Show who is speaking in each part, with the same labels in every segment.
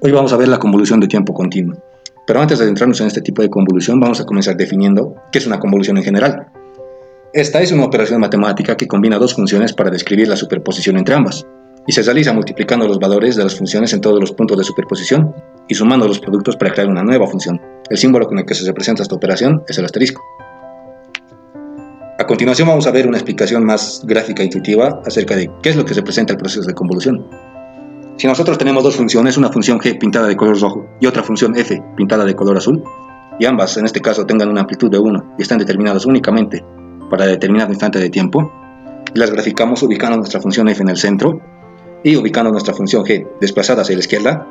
Speaker 1: Hoy vamos a ver la convolución de tiempo continuo. Pero antes de adentrarnos en este tipo de convolución, vamos a comenzar definiendo qué es una convolución en general. Esta es una operación matemática que combina dos funciones para describir la superposición entre ambas, y se realiza multiplicando los valores de las funciones en todos los puntos de superposición y sumando los productos para crear una nueva función. El símbolo con el que se representa esta operación es el asterisco. A continuación vamos a ver una explicación más gráfica e intuitiva acerca de qué es lo que representa el proceso de convolución. Si nosotros tenemos dos funciones, una función g pintada de color rojo y otra función f pintada de color azul, y ambas en este caso tengan una amplitud de 1 y están determinadas únicamente para determinado instante de tiempo, y las graficamos ubicando nuestra función f en el centro y ubicando nuestra función g desplazada hacia la izquierda,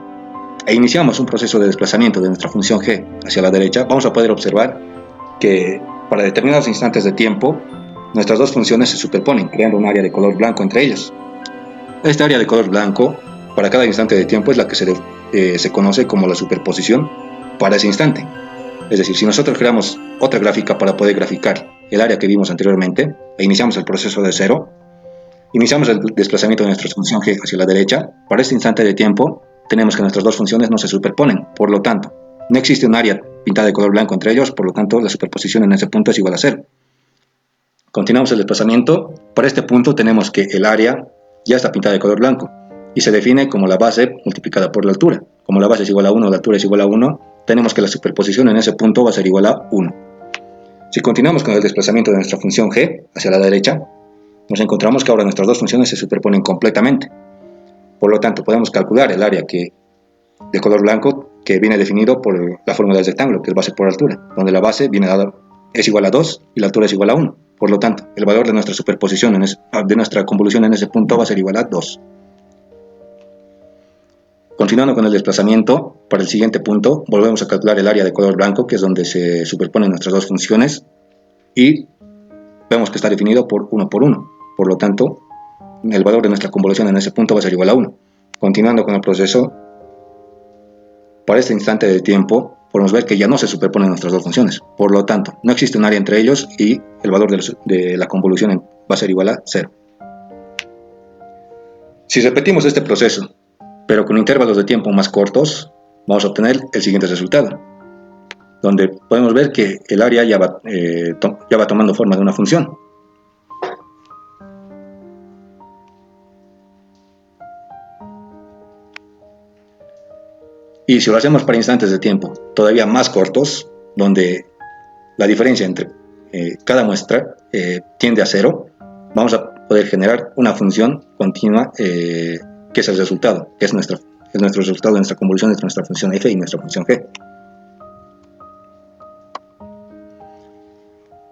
Speaker 1: e iniciamos un proceso de desplazamiento de nuestra función g hacia la derecha, vamos a poder observar que para determinados instantes de tiempo nuestras dos funciones se superponen, creando un área de color blanco entre ellas. Esta área de color blanco para cada instante de tiempo es la que se conoce como la superposición para ese instante. Es decir, si nosotros creamos otra gráfica para poder graficar el área que vimos anteriormente e iniciamos el proceso de cero, iniciamos el desplazamiento de nuestra función g hacia la derecha, para este instante de tiempo tenemos que nuestras dos funciones no se superponen, por lo tanto, no existe un área pintada de color blanco entre ellos, por lo tanto la superposición en ese punto es igual a 0. Continuamos el desplazamiento. Para este punto tenemos que el área ya está pintada de color blanco y se define como la base multiplicada por la altura. Como la base es igual a 1, la altura es igual a 1, tenemos que la superposición en ese punto va a ser igual a 1. Si continuamos con el desplazamiento de nuestra función g hacia la derecha, nos encontramos que ahora nuestras dos funciones se superponen completamente. Por lo tanto, podemos calcular el área de color blanco que viene definido por la fórmula del rectángulo, que es base por altura, donde la base es igual a 2 y la altura es igual a 1. Por lo tanto, el valor de nuestra superposición, de nuestra convolución en ese punto va a ser igual a 2. Continuando con el desplazamiento, para el siguiente punto, volvemos a calcular el área de color blanco, que es donde se superponen nuestras dos funciones, y vemos que está definido por 1 por 1. Por lo tanto, el valor de nuestra convolución en ese punto va a ser igual a 1. Continuando con el proceso, para este instante de tiempo, podemos ver que ya no se superponen nuestras dos funciones. Por lo tanto, no existe un área entre ellos y el valor de la convolución va a ser igual a 0. Si repetimos este proceso, pero con intervalos de tiempo más cortos, vamos a obtener el siguiente resultado, donde podemos ver que el área ya va tomando forma de una función. Y si lo hacemos para instantes de tiempo todavía más cortos, donde la diferencia entre cada muestra tiende a 0, vamos a poder generar una función continua que es el resultado, que es nuestro resultado de nuestra convolución entre nuestra función f y nuestra función g.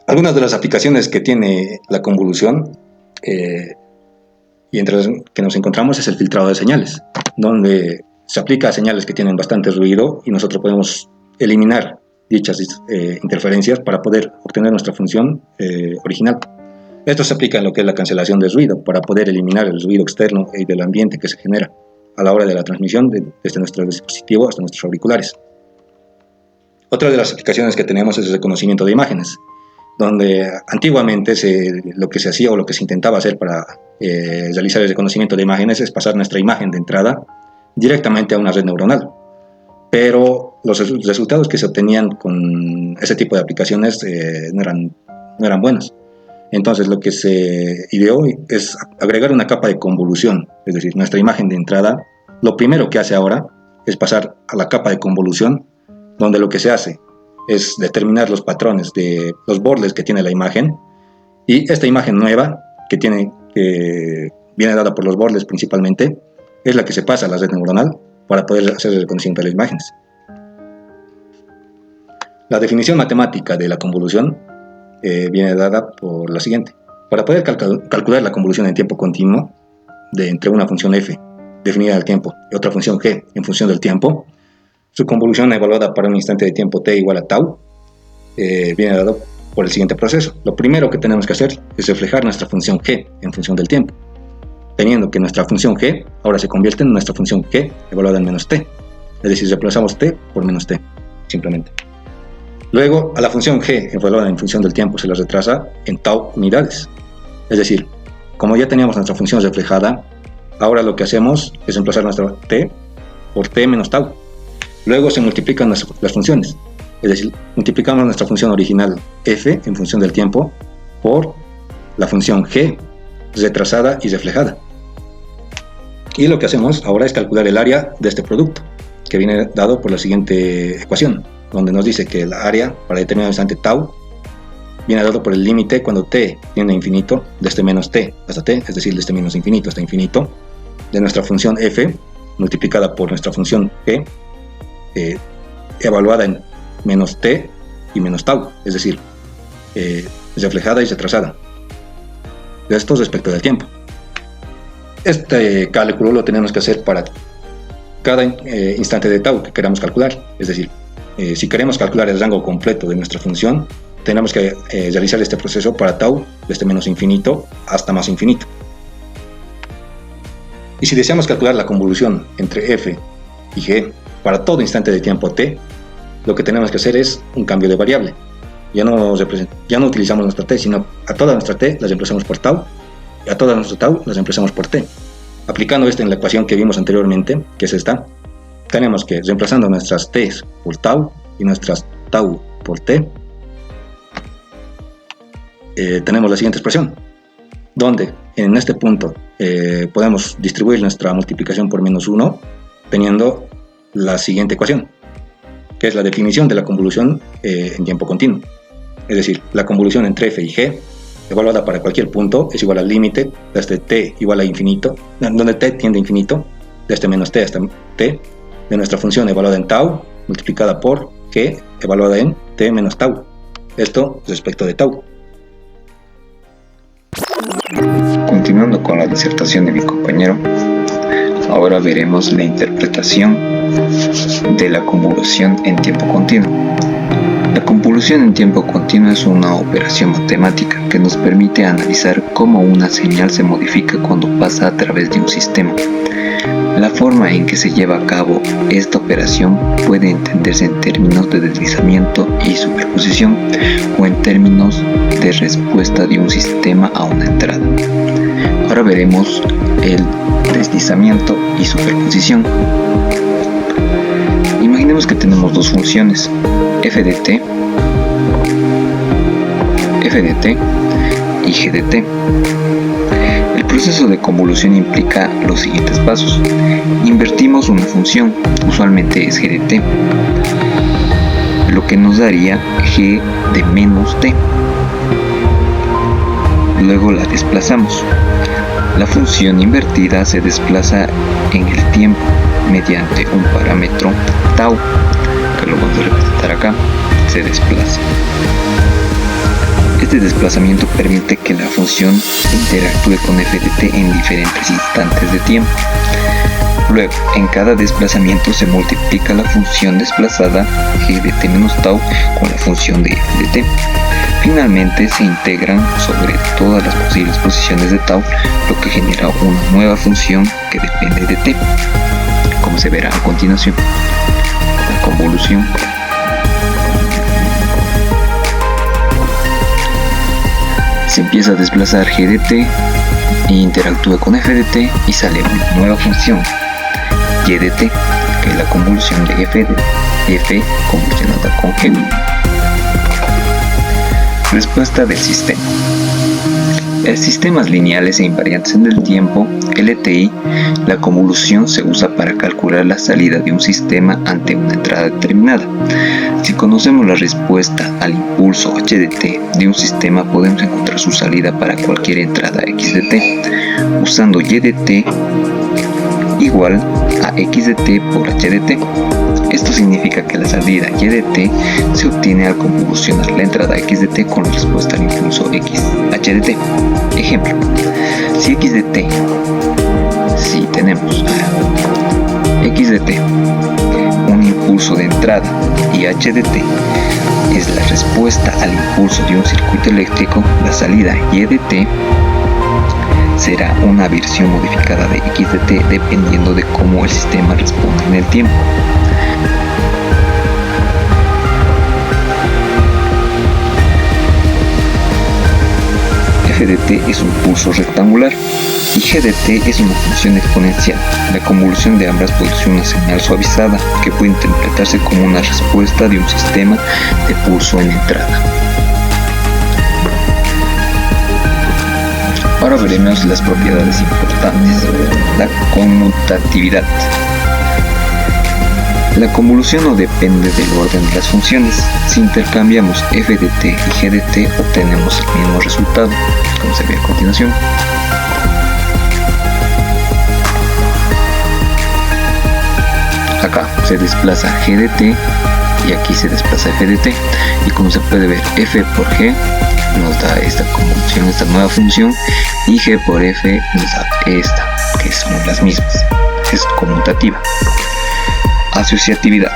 Speaker 1: Algunas de las aplicaciones que tiene la convolución y entre las que nos encontramos es el filtrado de señales, donde se aplica a señales que tienen bastante ruido y nosotros podemos eliminar dichas interferencias para poder obtener nuestra función original. Esto se aplica en lo que es la cancelación de ruido, para poder eliminar el ruido externo y del ambiente que se genera a la hora de la transmisión desde nuestro dispositivo hasta nuestros auriculares. Otra de las aplicaciones que tenemos es el reconocimiento de imágenes, donde antiguamente lo que se hacía o lo que se intentaba hacer para realizar el reconocimiento de imágenes es pasar nuestra imagen de entrada directamente a una red neuronal. Pero los resultados que se obtenían con ese tipo de aplicaciones no eran buenos. Entonces lo que se ideó es agregar una capa de convolución, es decir, nuestra imagen de entrada, lo primero que hace ahora es pasar a la capa de convolución, donde lo que se hace es determinar los patrones de los bordes que tiene la imagen, y esta imagen nueva que viene dada por los bordes principalmente, es la que se pasa a la red neuronal para poder hacer el reconocimiento de las imágenes. La definición matemática de la convolución viene dada por la siguiente. Para poder calcular la convolución en tiempo continuo entre una función f definida al tiempo y otra función g en función del tiempo, su convolución evaluada para un instante de tiempo t igual a tau viene dado por el siguiente proceso. Lo primero que tenemos que hacer es reflejar nuestra función g en función del tiempo, teniendo que nuestra función g ahora se convierte en nuestra función g evaluada en menos t, es decir, reemplazamos t por menos t, simplemente. Luego, a la función g evaluada en función del tiempo se la retrasa en tau unidades, es decir, como ya teníamos nuestra función reflejada, ahora lo que hacemos es reemplazar nuestra t por t menos tau. Luego se multiplican las funciones, es decir, multiplicamos nuestra función original f en función del tiempo por la función g, retrasada y reflejada. Y lo que hacemos ahora es calcular el área de este producto, que viene dado por la siguiente ecuación, donde nos dice que el área para determinado instante tau viene dado por el límite cuando t tiende a infinito, desde menos t hasta t, es decir, desde menos infinito hasta infinito, de nuestra función f multiplicada por nuestra función g, evaluada en menos t y menos tau, es decir, reflejada y retrasada. Esto respecto del tiempo. Este cálculo lo tenemos que hacer para cada instante de tau que queramos calcular, es decir, si queremos calcular el rango completo de nuestra función, tenemos que realizar este proceso para tau desde menos infinito hasta más infinito. Y si deseamos calcular la convolución entre f y g para todo instante de tiempo t, lo que tenemos que hacer es un cambio de variable. Ya no utilizamos nuestra t, sino a toda nuestra t la reemplazamos por tau, y a toda nuestra tau la reemplazamos por t. Aplicando esto en la ecuación que vimos anteriormente, que es esta, tenemos que, reemplazando nuestras t por tau y nuestras tau por t, tenemos la siguiente expresión, donde en este punto podemos distribuir nuestra multiplicación por menos 1, teniendo la siguiente ecuación, que es la definición de la convolución en tiempo continuo. Es decir, la convolución entre f y g, evaluada para cualquier punto, es igual al límite desde t igual a infinito, donde t tiende a infinito, desde menos t hasta t, de nuestra función evaluada en tau, multiplicada por g, evaluada en t menos tau. Esto respecto de tau.
Speaker 2: Continuando con la disertación de mi compañero, ahora veremos la interpretación de la convolución en tiempo continuo. La convolución en tiempo continuo es una operación matemática que nos permite analizar cómo una señal se modifica cuando pasa a través de un sistema. La forma en que se lleva a cabo esta operación puede entenderse en términos de deslizamiento y superposición o en términos de respuesta de un sistema a una entrada. Ahora veremos el deslizamiento y superposición. Imaginemos que tenemos dos funciones, f de t y g de t. El proceso de convolución implica los siguientes pasos. Invertimos una función, usualmente es g de t, lo que nos daría g de menos t. Luego la desplazamos. La función invertida se desplaza en el tiempo mediante un parámetro tau, que lo vamos a representar acá, se desplaza. Este desplazamiento permite que la función interactúe con f de t en diferentes instantes de tiempo. Luego, en cada desplazamiento se multiplica la función desplazada g de t menos tau con la función de f de t. Finalmente se integran sobre todas las posibles posiciones de tau, lo que genera una nueva función que depende de t, como se verá a continuación. La convolución. Se empieza a desplazar g de t e interactúa con f de t y sale una nueva función, y de t, que es la convolución de f convolucionada con g. Respuesta del sistema. En sistemas lineales e invariantes en el tiempo, LTI, la convolución se usa para calcular la salida de un sistema ante una entrada determinada. Si conocemos la respuesta al impulso h de t de un sistema, podemos encontrar su salida para cualquier entrada x de t, usando y de t igual a x de t por h de t. Esto significa que la salida y de t se obtiene al convolucionar la entrada x de t con la respuesta al impulso x h de t. Ejemplo, si x de t, si tenemos x de t, un impulso de entrada, y h de t es la respuesta al impulso de un circuito eléctrico, la salida y de t será una versión modificada de x de t dependiendo de cómo el sistema responde en el tiempo. f f de t es un pulso rectangular y g de t es una función exponencial. La convolución de ambas produce una señal suavizada que puede interpretarse como una respuesta de un sistema de pulso en entrada. Ahora veremos las propiedades importantes. La conmutatividad. La convolución no depende del orden de las funciones. Si intercambiamos f de t y g de t, obtenemos el mismo resultado, como se ve a continuación. Acá se desplaza g de t y aquí se desplaza f de t, y como se puede ver, f por g nos da esta convolución, esta nueva función, y g por f nos da esta, que son las mismas. Es conmutativa. Asociatividad.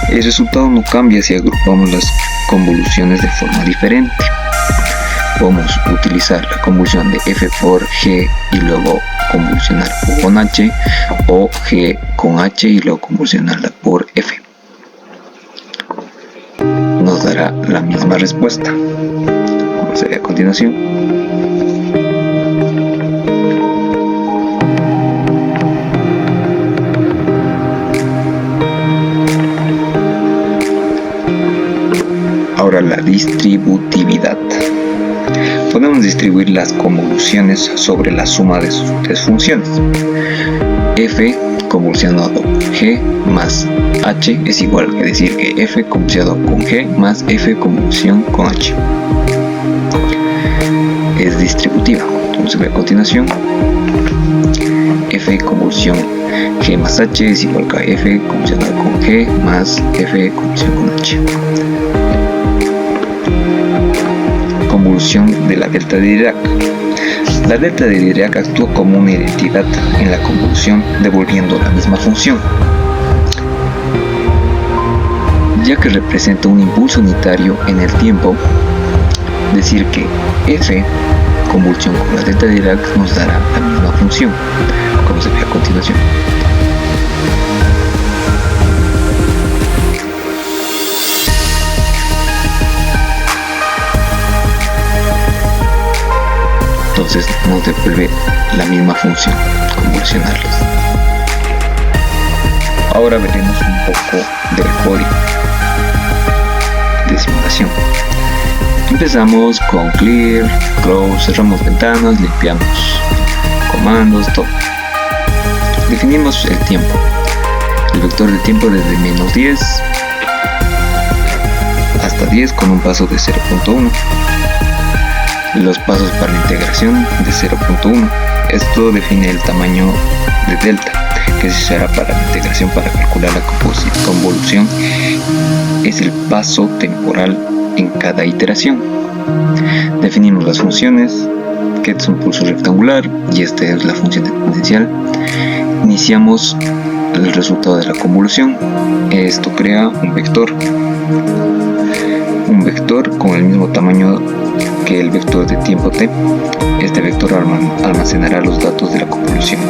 Speaker 2: El resultado no cambia si agrupamos las convoluciones de forma diferente. Podemos utilizar la convolución de f por g y luego convolucionar con h, o g con h y luego convolucionarla por f. Nos dará la misma respuesta, como se ve a continuación. Ahora la distributividad. Podemos distribuir las convoluciones sobre la suma de sus tres funciones. F convolucionado g más h es igual que decir que f convolucionado con g más f convolución con h. Es distributiva, como se ve a continuación. F convolución g más h es igual que f convolucionado con g más f convolución con h. Convolución de la delta de Dirac. La delta de Dirac actúa como una identidad en la convolución, devolviendo la misma función, ya que representa un impulso unitario en el tiempo. Decir que f convolución con la delta de Dirac nos dará la misma función, como se ve a continuación. Entonces nos devuelve la misma función, convolucionarlas. Ahora veremos un poco del código de simulación. Empezamos con clear, close, cerramos ventanas, limpiamos comandos, todo. Definimos el tiempo. El vector de tiempo desde menos 10 hasta 10 con un paso de 0.1. Los pasos para la integración de 0.1. Esto define el tamaño de delta que se usará para la integración. Para calcular la convolución es el paso temporal en cada iteración. Definimos las funciones, que es un pulso rectangular y esta es la función exponencial. Iniciamos el resultado de la convolución. Esto crea un vector con el mismo tamaño que el vector de tiempo t. Este vector almacenará los datos de la convolución.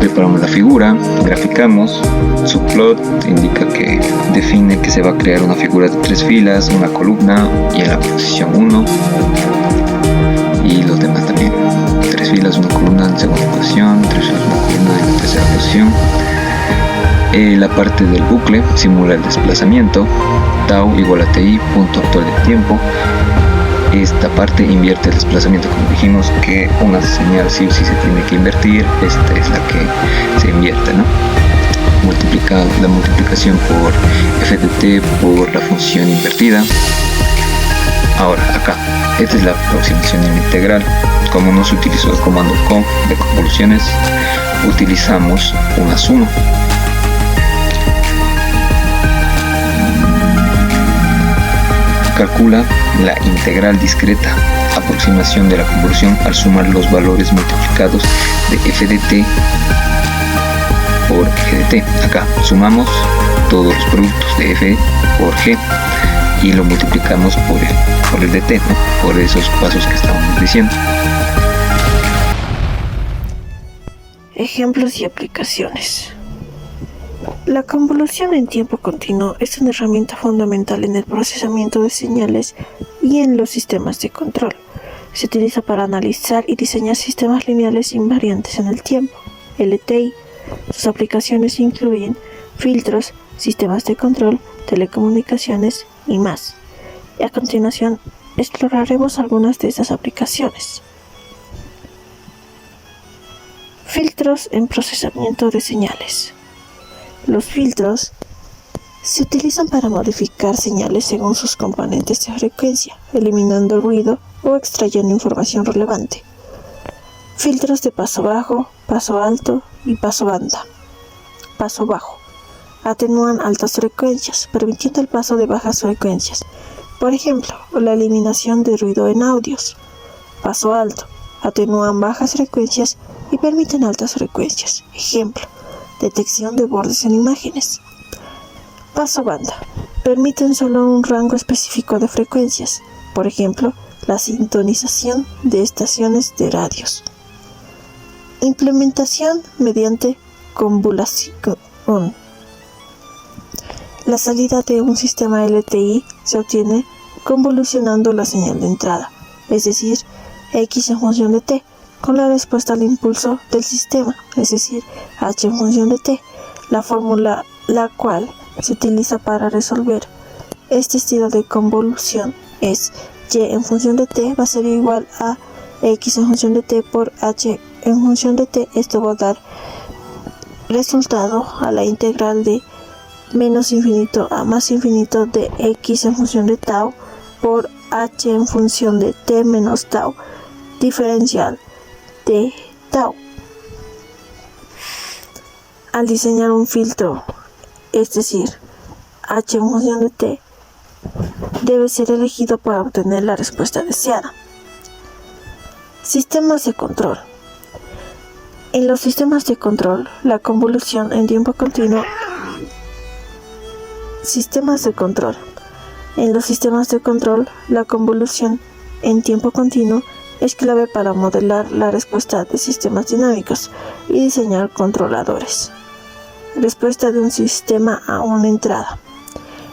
Speaker 2: Preparamos la figura, graficamos. Su plot indica que define que se va a crear una figura de 3 filas, una columna y en la posición 1, y los demás también. 3 filas, una columna en segunda posición, 3 filas, una columna en la tercera posición. La parte del bucle simula el desplazamiento, tau igual a ti, punto actual de tiempo. Esta parte invierte el desplazamiento, como dijimos que una señal sí o sí se tiene que invertir. Esta es la que se invierte, ¿no? Multiplica la multiplicación por f de t por la función invertida. Ahora acá, esta es la aproximación en integral. Como no se utilizó el comando conv de convoluciones, utilizamos una suma. Calcula la integral discreta, aproximación de la convolución al sumar los valores multiplicados de f de t por g de t. Acá sumamos todos los productos de f por g y lo multiplicamos por el de t, ¿no? Por esos pasos que estábamos diciendo.
Speaker 3: Ejemplos y aplicaciones. La convolución en tiempo continuo es una herramienta fundamental en el procesamiento de señales y en los sistemas de control. Se utiliza para analizar y diseñar sistemas lineales invariantes en el tiempo, LTI. Sus aplicaciones incluyen filtros, sistemas de control, telecomunicaciones y más. Y a continuación exploraremos algunas de esas aplicaciones. Filtros en procesamiento de señales. Los filtros se utilizan para modificar señales según sus componentes de frecuencia, eliminando ruido o extrayendo información relevante. Filtros de paso bajo, paso alto y paso banda. Paso bajo. Atenúan altas frecuencias, permitiendo el paso de bajas frecuencias. Por ejemplo, la eliminación de ruido en audios. Paso alto. Atenúan bajas frecuencias y permiten altas frecuencias. Ejemplo, detección de bordes en imágenes. Paso banda. Permiten solo un rango específico de frecuencias. Por ejemplo, la sintonización de estaciones de radios. Implementación mediante convolución. La salida de un sistema LTI se obtiene convolucionando la señal de entrada, es decir, X en función de T, con la respuesta al impulso del sistema, es decir, H en función de T. La fórmula la cual se utiliza para resolver este estilo de convolución es Y en función de T va a ser igual a X en función de T por H en función de T. Esto va a dar resultado a la integral de menos infinito a más infinito de X en función de tau por H en función de T menos tau diferencial de tau. Al diseñar un filtro, es decir, H en función de T, debe ser elegido para obtener la respuesta deseada. Sistemas de control. En los sistemas de control, la convolución en tiempo continuo. Sistemas de control. En los sistemas de control, la convolución en tiempo continuo es clave para modelar la respuesta de sistemas dinámicos y diseñar controladores. Respuesta de un sistema a una entrada.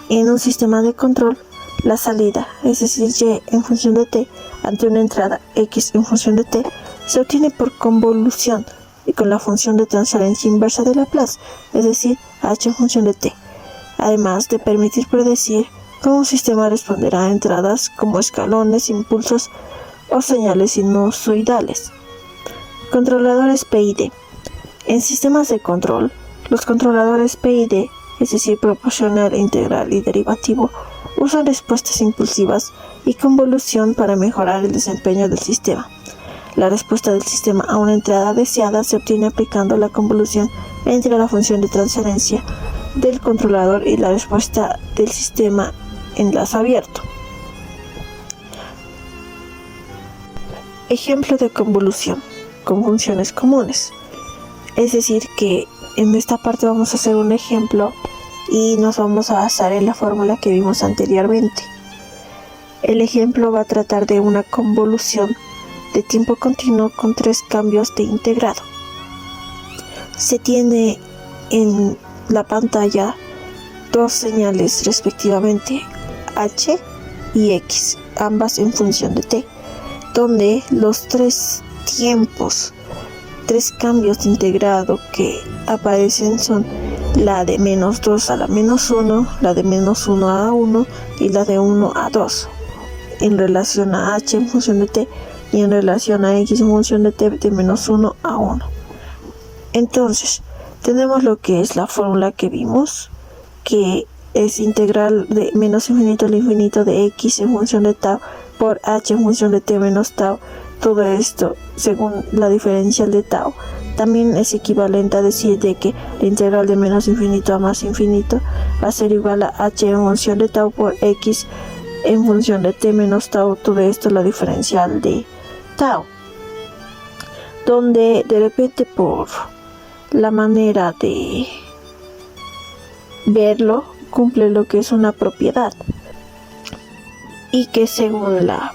Speaker 3: En un sistema de control, la salida, es decir, Y en función de T, ante una entrada X en función de T, se obtiene por convolución y con la función de transferencia inversa de Laplace, es decir, H en función de T, además de permitir predecir cómo un sistema responderá a entradas como escalones, impulsos o señales sinusoidales. Controladores PID. En sistemas de control, los controladores PID, es decir, proporcional, integral y derivativo, usan respuestas impulsivas y convolución para mejorar el desempeño del sistema. La respuesta del sistema a una entrada deseada se obtiene aplicando la convolución entre la función de transferencia del controlador y la respuesta del sistema en lazo abierto. Ejemplo de convolución con funciones comunes. Es decir, que en esta parte vamos a hacer un ejemplo y nos vamos a basar en la fórmula que vimos anteriormente. El ejemplo va a tratar de una convolución de tiempo continuo con 3 cambios de integrado. Se tiene en la pantalla 2 señales respectivamente, H y X, ambas en función de T, donde los 3 tiempos, 3 cambios de integrado que aparecen son la de menos 2 a la menos 1, la de menos 1 a 1 y la de 1 a 2, en relación a H en función de T y en relación a X en función de T de menos 1 a 1. Entonces, tenemos lo que es la fórmula que vimos, que es integral de menos infinito al infinito de X en función de tau por H en función de T menos tau. Todo esto según la diferencial de tau. También es equivalente a decir de que la integral de menos infinito a más infinito va a ser igual a H en función de tau por X en función de T menos tau. Todo esto la diferencial de tau, donde de repente por la manera de verlo cumple lo que es una propiedad, y que según la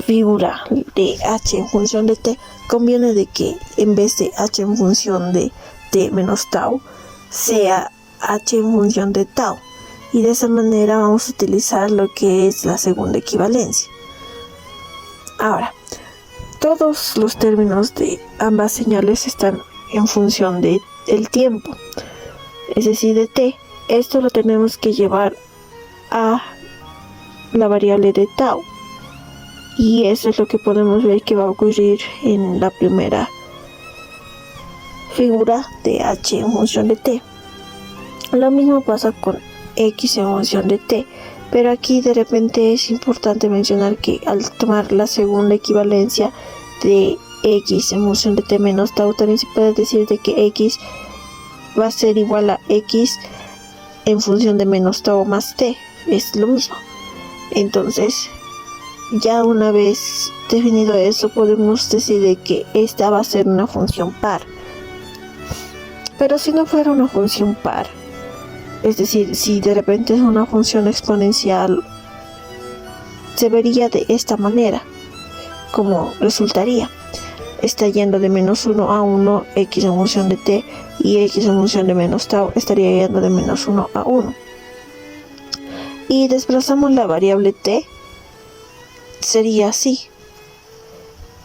Speaker 3: figura de H en función de T conviene de que en vez de H en función de T menos tau sea h en función de tau. Y de esa manera vamos a utilizar lo que es la segunda equivalencia. Ahora, todos los términos de ambas señales están en función del tiempo, es decir, de t. Esto lo tenemos que llevar a la variable de tau. Y eso es lo que podemos ver que va a ocurrir en la primera figura de h en función de t. Lo mismo pasa con x en función de t, pero aquí de repente es importante mencionar que al tomar la segunda equivalencia de x en función de t menos tau, también se puede decir de que x va a ser igual a x en función de menos tau más t, es lo mismo. Entonces, ya una vez definido eso, podemos decir de que esta va a ser una función par. Pero si no fuera una función par, es decir, si de repente es una función exponencial, se vería de esta manera, como resultaría. Está yendo de menos 1 a 1, x en función de t, y x en función de menos tau estaría yendo de menos 1 a 1. Y desplazamos la variable t, sería así.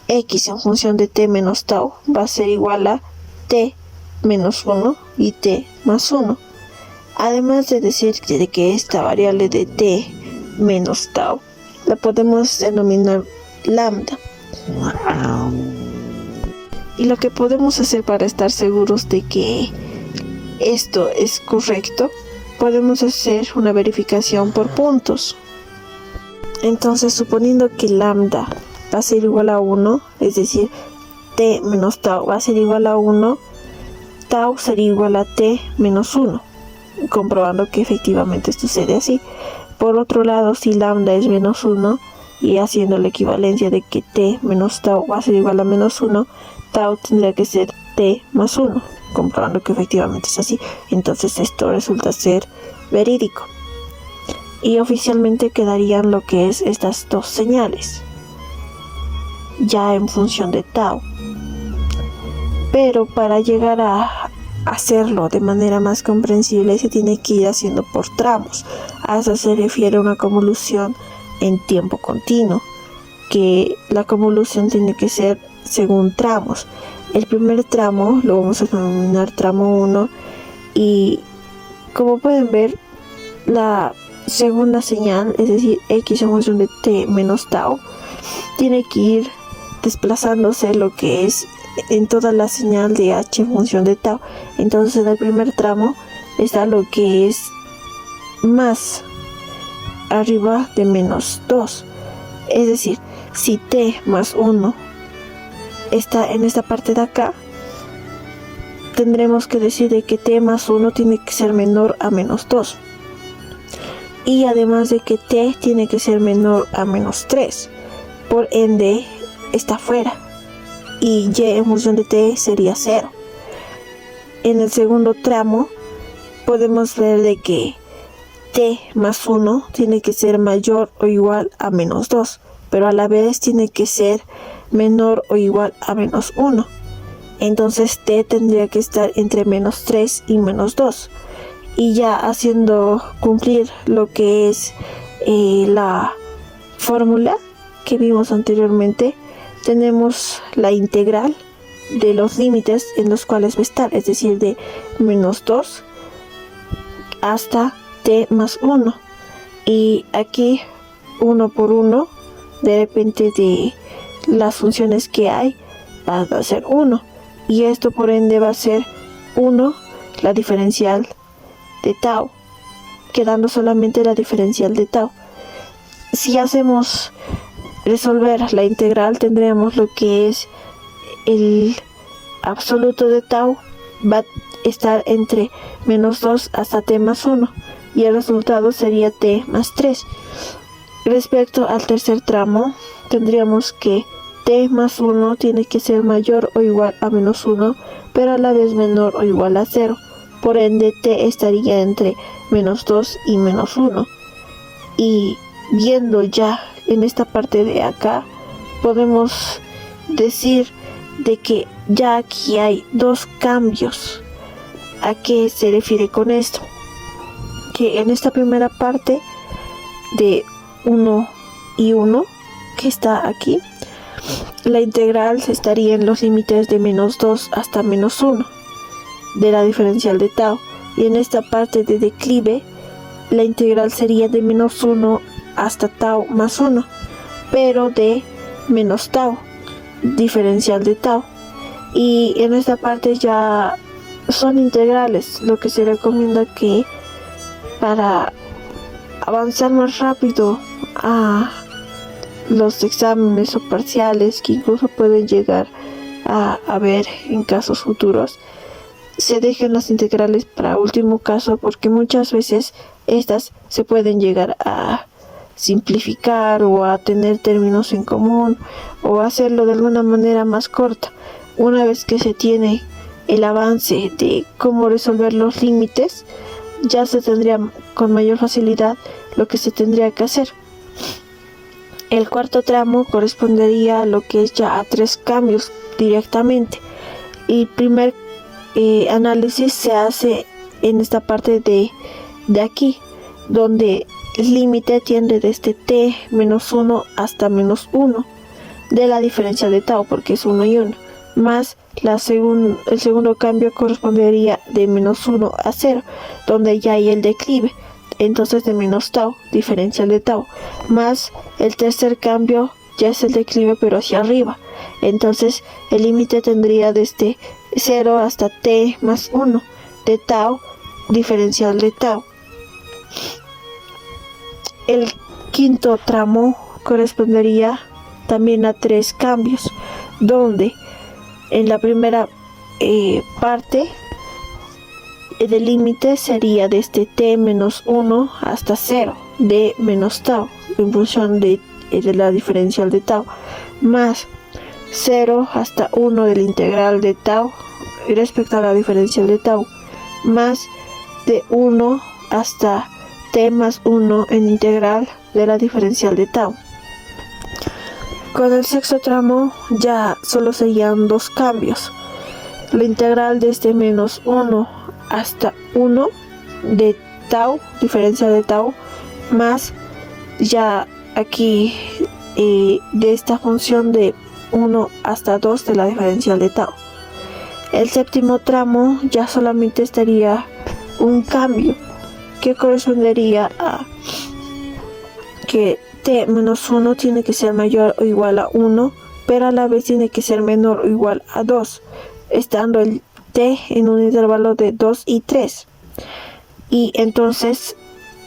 Speaker 3: X en función de t menos tau va a ser igual a t menos 1 y t más 1. Además de decir de que esta variable de t menos tau la podemos denominar lambda. Y lo que podemos hacer para estar seguros de que esto es correcto, podemos hacer una verificación por puntos. Entonces, suponiendo que lambda va a ser igual a 1, es decir, t menos tau va a ser igual a 1, tau sería igual a t menos 1, comprobando que efectivamente sucede así. Por otro lado, si lambda es menos 1, y haciendo la equivalencia de que t menos tau va a ser igual a menos 1, tau tendría que ser t más 1, comprobando que efectivamente es así. Entonces esto resulta ser verídico. Y oficialmente quedarían lo que es estas dos señales, ya en función de tau. Pero para llegar a hacerlo de manera más comprensible, se tiene que ir haciendo por tramos. A eso se refiere una convolución en tiempo continuo, que la convolución tiene que ser según tramos. El primer tramo lo vamos a denominar tramo 1, y como pueden ver, la segunda señal, es decir, x en función de t menos tau, tiene que ir desplazándose lo que es en toda la señal de h en función de tau. Entonces, en el primer tramo está lo que es más arriba de menos 2. Es decir, si t más 1 está en esta parte de acá, tendremos que decir de que t más 1 tiene que ser menor a menos 2. Y además de que t tiene que ser menor a menos 3. Por ende, está fuera. Y y en función de t sería 0. En el segundo tramo podemos ver de que t más 1 tiene que ser mayor o igual a menos 2, pero a la vez tiene que ser menor o igual a menos 1. Entonces t tendría que estar entre menos 3 y menos 2. Y ya haciendo cumplir lo que es la fórmula que vimos anteriormente, tenemos la integral de los límites en los cuales va a estar, es decir, de menos 2 hasta t más 1. Y aquí, uno por uno, de repente de las funciones que hay, va a ser 1. Y esto por ende va a ser 1, la diferencial de tau, quedando solamente la diferencial de tau. Si hacemos resolver la integral, tendremos lo que es el absoluto de tau, va a estar entre menos 2 hasta t más 1, y el resultado sería t más 3. Respecto al tercer tramo, tendríamos que t más 1 tiene que ser mayor o igual a menos 1, pero a la vez menor o igual a 0. Por ende, t estaría entre menos 2 y menos 1. Y viendo ya en esta parte de acá, podemos decir de que ya aquí hay dos cambios ¿A qué se refiere con esto? Que en esta primera parte de 1 y 1 que está aquí, la integral estaría en los límites de -2 hasta -1 de la diferencial de tau, y en esta parte de declive la integral sería de -1 hasta tau más 1, pero de menos tau, diferencial de tau. Y en esta parte ya son integrales, lo que se recomienda que para avanzar más rápido a los exámenes o parciales que incluso pueden llegar a haber en casos futuros, se dejen las integrales para último caso, porque muchas veces estas se pueden llegar a simplificar o a tener términos en común o hacerlo de alguna manera más corta. Una vez que se tiene el avance de cómo resolver los límites, ya se tendría con mayor facilidad lo que se tendría que hacer. El cuarto tramo correspondería a lo que es ya a 3 cambios directamente. El primer análisis se hace en esta parte de aquí, donde el límite tiende desde t menos 1 hasta menos 1 de la diferencial de tau, porque es 1 y 1, más el segundo cambio correspondería de menos 1 a 0, donde ya hay el declive, entonces de menos tau, diferencial de tau, más el tercer cambio ya es el declive pero hacia arriba, entonces el límite tendría desde 0 hasta t más 1 de tau, diferencial de tau. El quinto tramo correspondería también a 3 cambios, donde en la primera parte del límite sería desde t menos 1 hasta 0 de menos tau en función de la diferencial de tau, más 0 hasta 1 de la integral de tau respecto a la diferencial de tau, más de 1 hasta t más 1 en integral de la diferencial de tau. Con el sexto tramo ya solo serían 2 cambios. La integral desde menos 1 hasta 1 de tau, diferencial de tau, más ya aquí de esta función de 1 hasta 2 de la diferencial de tau. El séptimo tramo ya solamente estaría un cambio que correspondería a que t menos 1 tiene que ser mayor o igual a 1, pero a la vez tiene que ser menor o igual a 2, estando el t en un intervalo de 2 y 3. Y entonces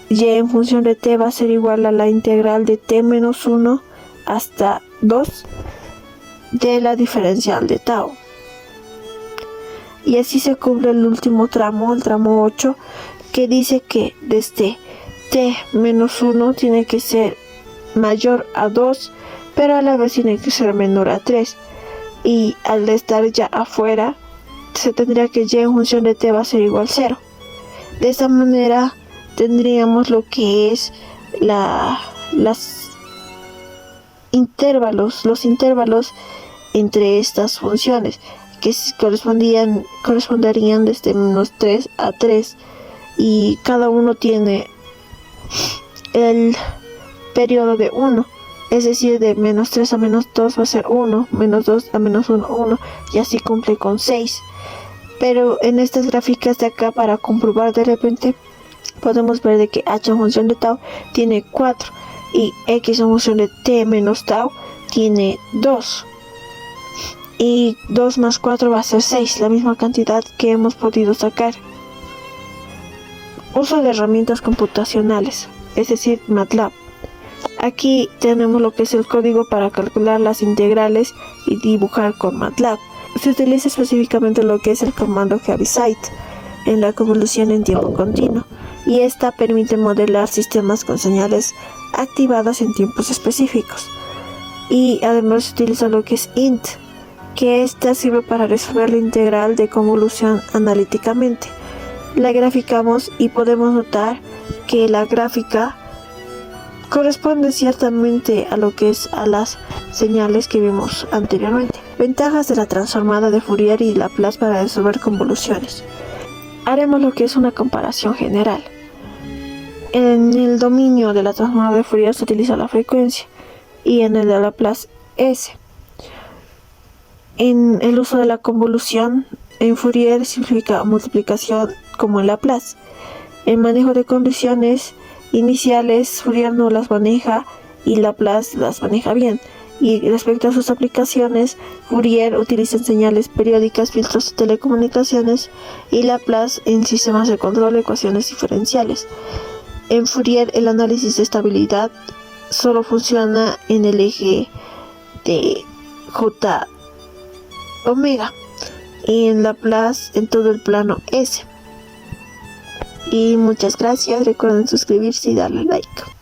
Speaker 3: y en función de t va a ser igual a la integral de t menos 1 hasta 2 de la diferencial de tau. Y así se cumple el último tramo, el tramo 8, que dice que desde t menos 1 tiene que ser mayor a 2, pero a la vez tiene que ser menor a 3. Y al estar ya afuera, se tendría que y en función de t va a ser igual a 0. De esta manera tendríamos lo que es los intervalos entre estas funciones, que corresponderían desde menos 3 a 3, y cada uno tiene el periodo de 1, es decir, de menos 3 a menos 2 va a ser 1, menos 2 a menos 1, 1, y así cumple con 6. Pero en estas gráficas de acá, para comprobar de repente, podemos ver de que h en función de tau tiene 4 y x en función de t menos tau tiene 2. Y 2 más 4 va a ser 6, la misma cantidad que hemos podido sacar. Uso de herramientas computacionales, es decir, MATLAB. Aquí tenemos lo que es el código para calcular las integrales y dibujar con MATLAB. Se utiliza específicamente lo que es el comando Heaviside en la convolución en tiempo continuo, y esta permite modelar sistemas con señales activadas en tiempos específicos. Y además se utiliza lo que es int, que esta sirve para resolver la integral de convolución analíticamente. La graficamos y podemos notar que la gráfica corresponde ciertamente a lo que es a las señales que vimos anteriormente. Ventajas de la transformada de Fourier y Laplace para resolver convoluciones. haremos lo que es una comparación general. En el dominio de la transformada de Fourier se utiliza la frecuencia y en el de Laplace S. En el uso de la convolución en Fourier significa multiplicación como en Laplace. El manejo de condiciones iniciales Fourier no las maneja y Laplace las maneja bien. Y respecto a sus aplicaciones, Fourier utiliza en señales periódicas, filtros de telecomunicaciones y Laplace en sistemas de control, ecuaciones diferenciales. En Fourier el análisis de estabilidad solo funciona en el eje de J omega y en Laplace en todo el plano S. Y muchas gracias, recuerden suscribirse y darle like.